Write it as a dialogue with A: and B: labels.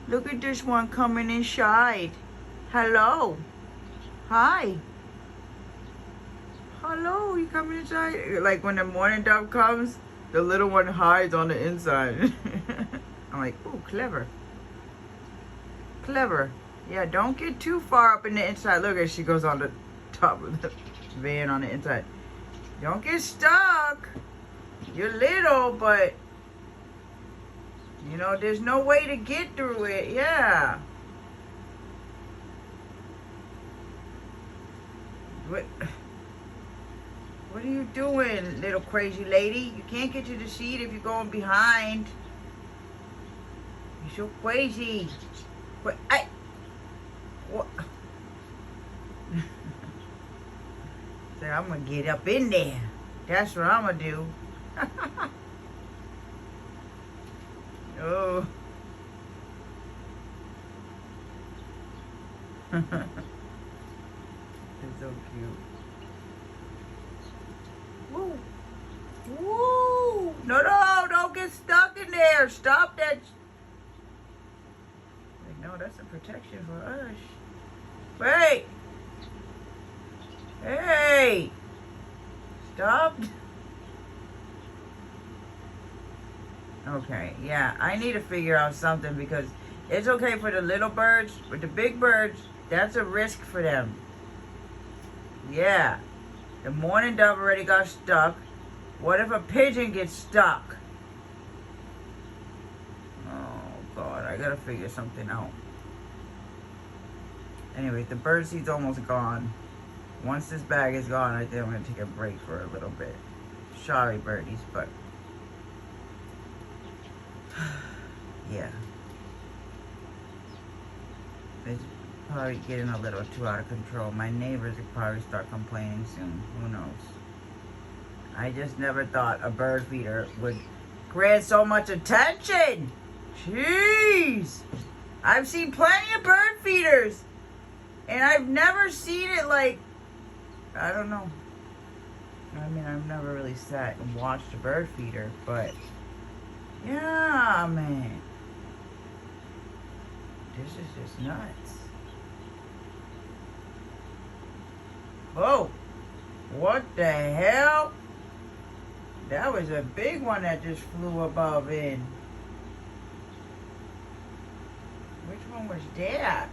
A: Look at this one coming inside. Hello. Hi. Hello, you coming inside? Like when the morning dove comes, the little one hides on the inside. I'm like, ooh, clever. Clever. Yeah, don't get too far up in the inside. Look at she goes on the top of the van on the inside. Don't get stuck. You're little, but you know, there's no way to get through it. Yeah. What are you doing, little crazy lady? You can't get to the seat if you're going behind. You're so crazy. What? What? So I'm gonna get up in there. That's what I'm gonna do. Oh. It's so cute. Woo. Woo. No, don't get stuck in there. Stop that. Like, no, that's a protection for us. Wait. Hey. Stop. Okay, yeah, I need to figure out something because it's okay for the little birds, but the big birds, that's a risk for them. Yeah, the mourning dove already got stuck. What if a pigeon gets stuck? Oh, God, I gotta figure something out. Anyway, the bird seed's almost gone. Once this bag is gone, I think I'm gonna take a break for a little bit. Sorry, birdies, but yeah. It's probably getting a little too out of control. My neighbors will probably start complaining soon. Who knows? I just never thought a bird feeder would grant so much attention. Jeez. I've seen plenty of bird feeders. And I've never seen it like, I don't know. I mean, I've never really sat and watched a bird feeder, but yeah, man. This is just nuts. Whoa. What the hell? That was a big one that just flew above in. Which one was that?